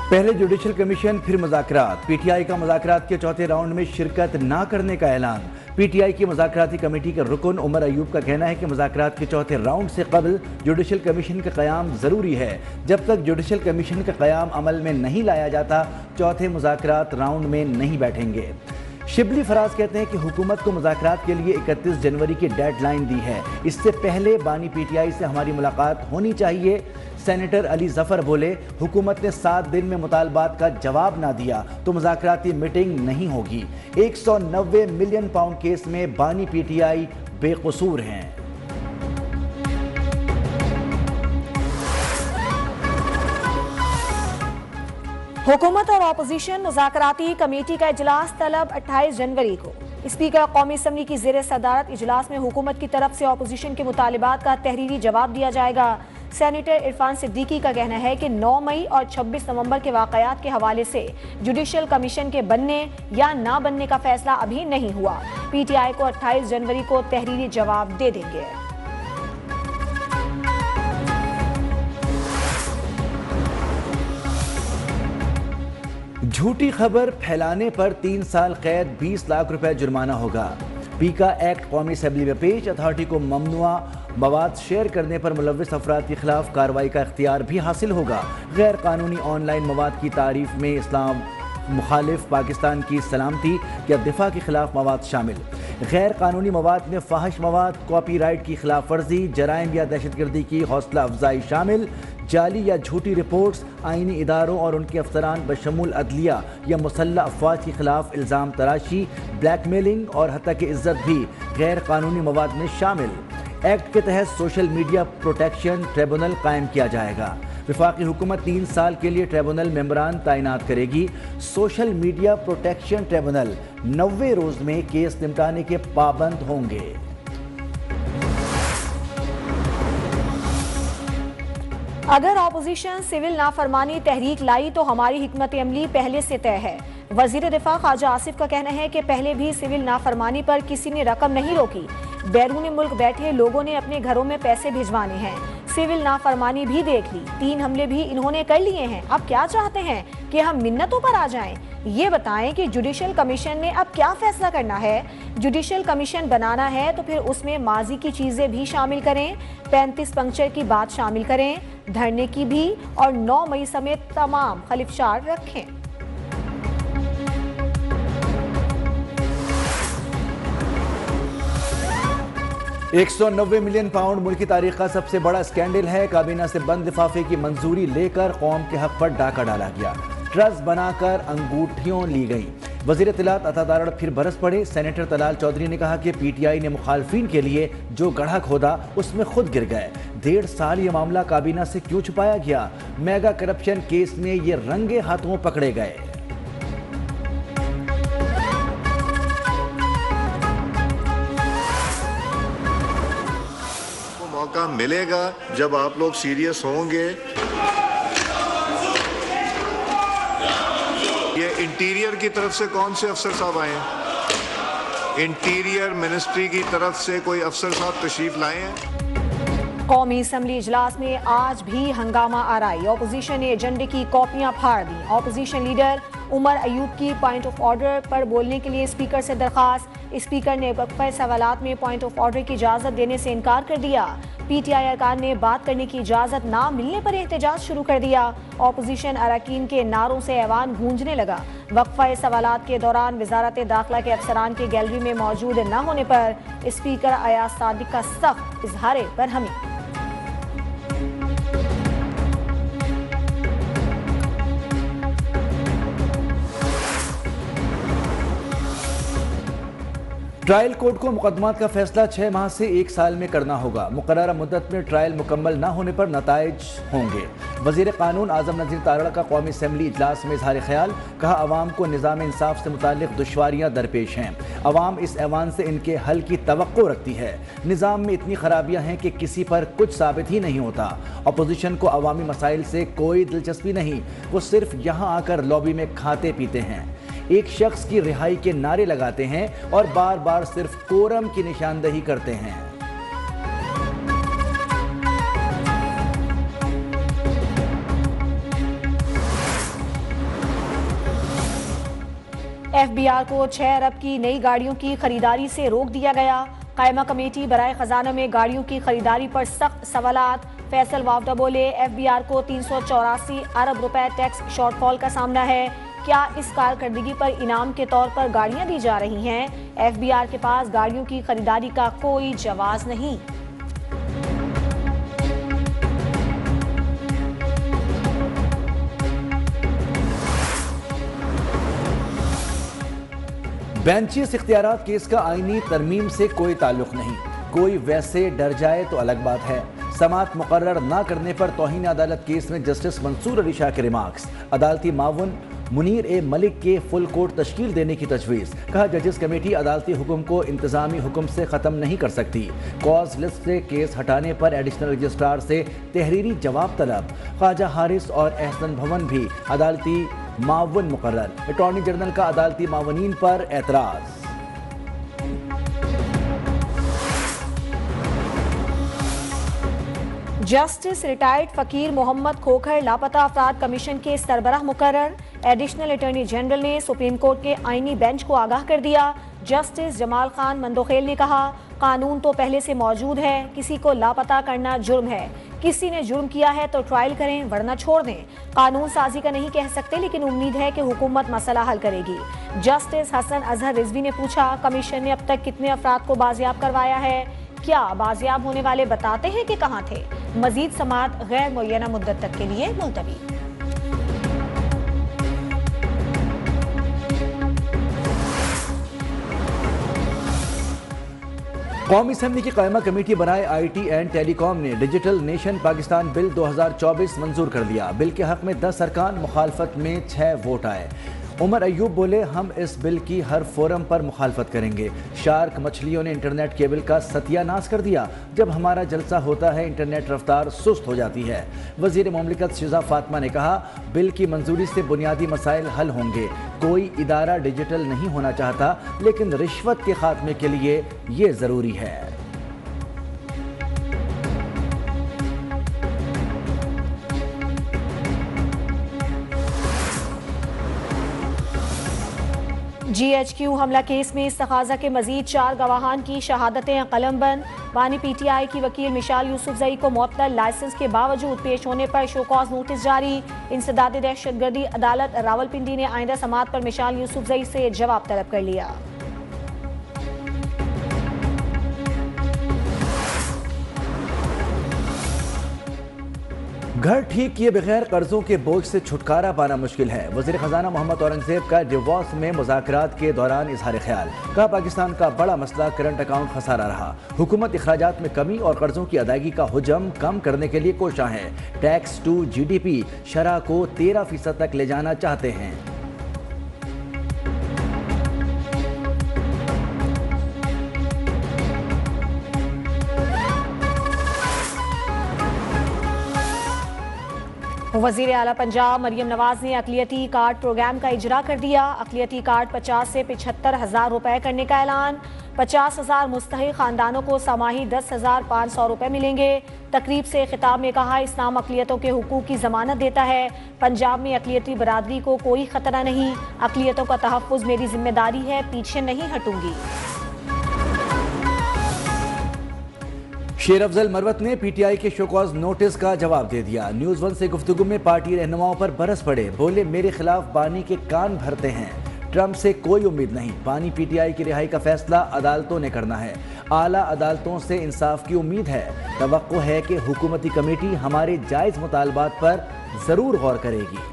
पहले judicial commission फिर मुज़ाकरात। PTI का मुज़ाकरात के चौथे राउंड में शिरकत ना करने का ऐलान। पीटीआई की मुज़ाकराती कमेटी के रुकन उमर अयूब का कहना है कि मुज़ाकरात के चौथे राउंड से कबल जुडिशल कमीशन का क़याम ज़रूरी है। जब तक जुडिशल कमीशन का क़याम अमल में नहीं लाया जाता, चौथे मुज़ाकरात राउंड में नहीं बैठेंगे। शिबली फराज कहते हैं कि हुकूमत को मुज़ाकरात के लिए 31 जनवरी की डेडलाइन दी है। इससे पहले बानी पीटीआई से हमारी मुलाकात होनी चाहिए। सेनेटर अली जफर बोले, हुकूमत ने 7 दिन में मुतालबात का जवाब ना दिया तो मुज़ाकराती मीटिंग नहीं होगी। 190 मिलियन पाउंड केस में बानी पीटीआई बेकसूर हैं। हुकूमत और अपोजिशन मुज़ाकराती कमेटी का इजलास तलब 28 जनवरी को। स्पीकर कौमी असम्बली की ज़ेर सदारत इजलास में हुकूमत की तरफ से अपोजिशन के मुतालिबात का तहरीरी जवाब दिया जाएगा। सेनेटर इरफान सिद्दीकी का कहना है कि 9 मई और 26 नवंबर के वाक़यात के हवाले से जुडिशल कमीशन के बनने या ना बनने का फैसला अभी नहीं हुआ। पीटीआई को 28 जनवरी को तहरीरी जवाब दे देंगे। झूठी खबर फैलाने पर 3 साल कैद 20 लाख रुपए जुर्माना होगा। पीका एक्ट कौमी असम्बली में पेश। अथॉरिटी को ममनुआ मवाद शेयर करने पर मुलव्विस अफराद के खिलाफ कार्रवाई का इख्तियार भी हासिल होगा। गैर कानूनी ऑनलाइन मवाद की तारीफ में इस्लाम मुखालिफ पाकिस्तान की सलामती या दिफा के खिलाफ मवाद शामिल। गैर कानूनी मवाद में फाहिश मवाद, कॉपी राइट की खिलाफ वर्जी, जराइम या दहशतगर्दी की हौसला अफजाई शामिल। जाली या झूठी रिपोर्ट्स आईनी इदारों और उनके अफसरान बशमूल अदलिया या मुसल्लह अफवाज के खिलाफ इल्ज़ाम तराशी, ब्लैकमेलिंग और हत्या की इज्जत भी गैर कानूनी मवाद में शामिल। एक्ट के तहत सोशल मीडिया प्रोटेक्शन ट्रिब्यूनल कायम किया जाएगा। वफाकी हुकूमत 3 साल के लिए ट्रिब्यूनल मेंबरान तैनात करेगी। सोशल मीडिया प्रोटेक्शन ट्रिब्यूनल 90 रोज में केस निपटाने के पाबंद होंगे। अगर अपोजिशन सिविल नाफरमानी तहरीक लाई तो हमारी हिकमत अमली पहले से तय है। वजीर दिफा ख्वाजा आसिफ का कहना है कि पहले भी सिविल नाफरमानी पर किसी ने रकम नहीं रोकी। बैरून मुल्क बैठे लोगों ने अपने घरों में पैसे भिजवाने हैं। सिविल नाफरमानी भी देख ली, 3 हमले भी इन्होंने कर लिए हैं। अब क्या चाहते हैं कि हम मिन्नतों पर आ जाएं? ये बताएं कि जुडिशल कमीशन ने अब क्या फैसला करना है। जुडिशल कमीशन बनाना है तो फिर उसमें माजी की चीजें भी शामिल करें। 35 पंक्चर की बात शामिल करें, धरने की भी, और 9 मई समेत तमाम खलिफशार रखें। 190 मिलियन पाउंड मुल्क की तारीख का सबसे बड़ा स्कैंडल है। काबीना से बंद लिफाफे की मंजूरी लेकर कौम के हक पर डाका डाला गया। ट्रस्ट बनाकर अंगूठियों ली गई। वजीर इत्तलात अता दारड़ फिर बरस पड़े। सेनेटर तलाल चौधरी ने कहा कि पीटीआई ने मुखालफिन के लिए जो गड्ढा खोदा उसमें खुद गिर गए। 1.5 साल ये मामला काबीना से क्यों छुपाया गया? मेगा करप्शन केस में ये रंगे हाथों पकड़े गए। मौका मिलेगा जब आप लोग सीरियस होंगे। ये इंटीरियर की तरफ से कौन से अफसर साहब आए हैं? इंटीरियर मिनिस्ट्री की तरफ से कोई अफसर साहब तशरीफ लाए हैं? कौमी असम्बली इजलास में आज भी हंगामा आराई। अपोजिशन ने एजेंडे की कॉपियां फाड़ दी। अपोजिशन लीडर उमर अयूब की पॉइंट ऑफ ऑर्डर पर बोलने के लिए स्पीकर से दरख्वास्त। स्पीकर ने वक्फे सवालात में पॉइंट ऑफ ऑर्डर की इजाज़त देने से इनकार कर दिया। पीटीआई अरकान ने बात करने की इजाज़त ना मिलने पर एहतजाज शुरू कर दिया। अपोजिशन अरकान के नारों से ऐवान गूंजने लगा। वक्फे सवालात के दौरान वजारत दाखिला के अफसरान के गैलरी में मौजूद न होने पर स्पीकर अयाज सादिक का सख्त इजहार बरहमी। ट्रायल कोर्ट को मुकदमात का फैसला 6 माह से 1 साल में करना होगा। मुकर्ररा मुद्दत में ट्रायल मुकम्मल न होने पर नताइज होंगे। वजीर कानून आजम नज़ीर तारड़ का कौमी असम्बली इजलास में इजहार ख्याल। कहा, अवाम को निज़ाम इंसाफ से मुताल्लिक़ दुश्वारियाँ दरपेश हैं। अवाम इस ऐवान से इनके हल की तवक्को रखती है। निज़ाम में इतनी खराबियाँ हैं कि किसी पर कुछ साबित ही नहीं होता। अपोजिशन को अवामी मसाइल से कोई दिलचस्पी नहीं, वो सिर्फ यहाँ आकर लॉबी में खाते पीते हैं, एक शख्स की रिहाई के नारे लगाते हैं और बार बार सिर्फ कोरम की निशानदही करते हैं। FBR کو 6 ارب کی نئی گاڑیوں کی خریداری سے روک دیا گیا۔ قائمہ کمیٹی برائے خزانہ میں گاڑیوں کی خریداری پر سخت سوالات۔ فیصل وافدہ بولے FBR کو 384 ارب روپے ٹیکس شارٹ فال کا سامنا ہے۔ کیا اس کارکردگی پر انعام کے طور پر گاڑیاں دی جا رہی ہیں؟ FBR کے پاس گاڑیوں کی خریداری کا کوئی جواز نہیں۔ بینچیس اختیارات کیس کا آئینی ترمیم سے کوئی تعلق نہیں۔ کوئی ویسے ڈر جائے تو الگ بات ہے۔ سماعت مقرر نہ کرنے پر توہین عدالت کیس میں جسٹس منصور علی شاہ کے ریمارکس۔ عدالتی معاون منیر اے ملک کے فل کورٹ تشکیل دینے کی تجویز۔ کہا ججز کمیٹی عدالتی حکم کو انتظامی حکم سے ختم نہیں کر سکتی۔ کاز لسٹ سے کیس ہٹانے پر ایڈیشنل رجسٹرار سے تحریری جواب طلب۔ خواجہ حارث اور احسن بھون بھی عدالتی معاون مقرر۔ اٹارنی جنرل کا عدالتی معاونین پر اعتراض۔ جسٹس ریٹائرڈ فقیر محمد کھوکھر لاپتہ افراد کمیشن کے سربراہ مقرر۔ ایڈیشنل اٹارنی جنرل نے سپریم کورٹ کے آئینی بینچ کو آگاہ کر دیا۔ جسٹس جمال خان مندوخیل نے کہا قانون تو پہلے سے موجود ہے، کسی کو لاپتہ کرنا جرم ہے۔ کسی نے جرم کیا ہے تو ٹرائل کریں ورنہ چھوڑ دیں۔ قانون سازی کا نہیں کہہ سکتے لیکن امید ہے کہ حکومت مسئلہ حل کرے گی۔ جسٹس حسن اظہر رضوی نے پوچھا کمیشن نے اب تک کتنے افراد کو بازیاب کروایا ہے؟ کیا بازیاب ہونے والے بتاتے ہیں کہ کہاں تھے؟ مزید سماعت غیر معینہ مدت تک کے لیے ملتوی۔ قومی اسمبلی کی قائمہ کمیٹی برائے IT اینڈ ٹیلی کام نے ڈیجیٹل نیشن پاکستان بل 2024 منظور کر دیا۔ بل کے حق میں 10 ارکان، مخالفت میں 6 ووٹ آئے۔ عمر ایوب بولے ہم اس بل کی ہر فورم پر مخالفت کریں گے۔ شارک مچھلیوں نے انٹرنیٹ کیبل کا ستیہ ناش کر دیا۔ جب ہمارا جلسہ ہوتا ہے انٹرنیٹ رفتار سست ہو جاتی ہے۔ وزیر مملکت شیزہ فاطمہ نے کہا بل کی منظوری سے بنیادی مسائل حل ہوں گے۔ کوئی ادارہ ڈیجیٹل نہیں ہونا چاہتا لیکن رشوت کے خاتمے کے لیے یہ ضروری ہے۔ GHQ حملہ کیس میں استخاذہ کے مزید 4 گواہان کی شہادتیں قلم بند۔ بانی PTI کی وکیل مشال یوسفزئی کو معطل لائسنس کے باوجود پیش ہونے پر شوکاز نوٹس جاری۔ انسداد دہشت گردی عدالت راولپنڈی نے آئندہ سماعت پر مشال یوسفزئی سے جواب طلب کر لیا۔ گھر ٹھیک کیے بغیر قرضوں کے بوجھ سے چھٹکارا پانا مشکل ہے۔ وزیر خزانہ محمد اورنگزیب کا ڈیووس میں مذاکرات کے دوران اظہار خیال۔ کہا پاکستان کا بڑا مسئلہ کرنٹ اکاؤنٹ خسارہ رہا۔ حکومت اخراجات میں کمی اور قرضوں کی ادائیگی کا حجم کم کرنے کے لیے کوشاں ہے۔ ٹیکس ٹو GDP شرح کو 13% تک لے جانا چاہتے ہیں۔ وزیر اعلیٰ پنجاب مریم نواز نے اقلیتی کارڈ پروگرام کا اجرا کر دیا۔ اقلیتی کارڈ 50 سے 75 ہزار روپے کرنے کا اعلان۔ 50 ہزار مستحق خاندانوں کو سماہی 10,500 روپے ملیں گے۔ تقریب سے خطاب میں کہا اسلام اقلیتوں کے حقوق کی ضمانت دیتا ہے۔ پنجاب میں اقلیتی برادری کو کوئی خطرہ نہیں۔ اقلیتوں کا تحفظ میری ذمہ داری ہے، پیچھے نہیں ہٹوں گی۔ شیر افضل مروت نے PTI کے شوکاز نوٹس کا جواب دے دیا۔ نیوز 1 سے گفتگو میں پارٹی رہنماؤں پر برس پڑے۔ بولے میرے خلاف بانی کے کان بھرتے ہیں، ٹرمپ سے کوئی امید نہیں۔ بانی PTI کی رہائی کا فیصلہ عدالتوں نے کرنا ہے۔ اعلیٰ عدالتوں سے انصاف کی امید ہے۔ توقع ہے کہ حکومتی کمیٹی ہمارے جائز مطالبات پر ضرور غور کرے گی۔